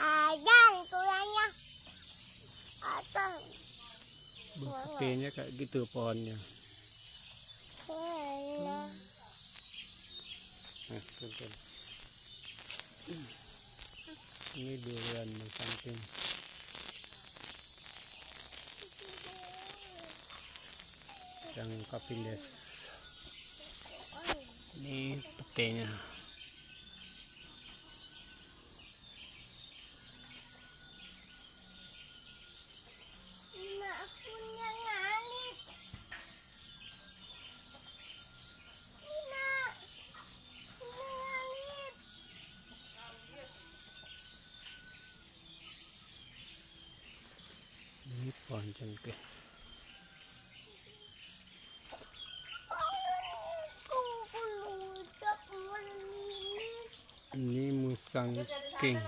Ayan, tulangnya. Atas. Buktinya kayak gitu pohonnya. Nah, tuh. Ini durian samping. Yang kapiles. Ini petenya. Ini pohon cengkeh. Ini musang king.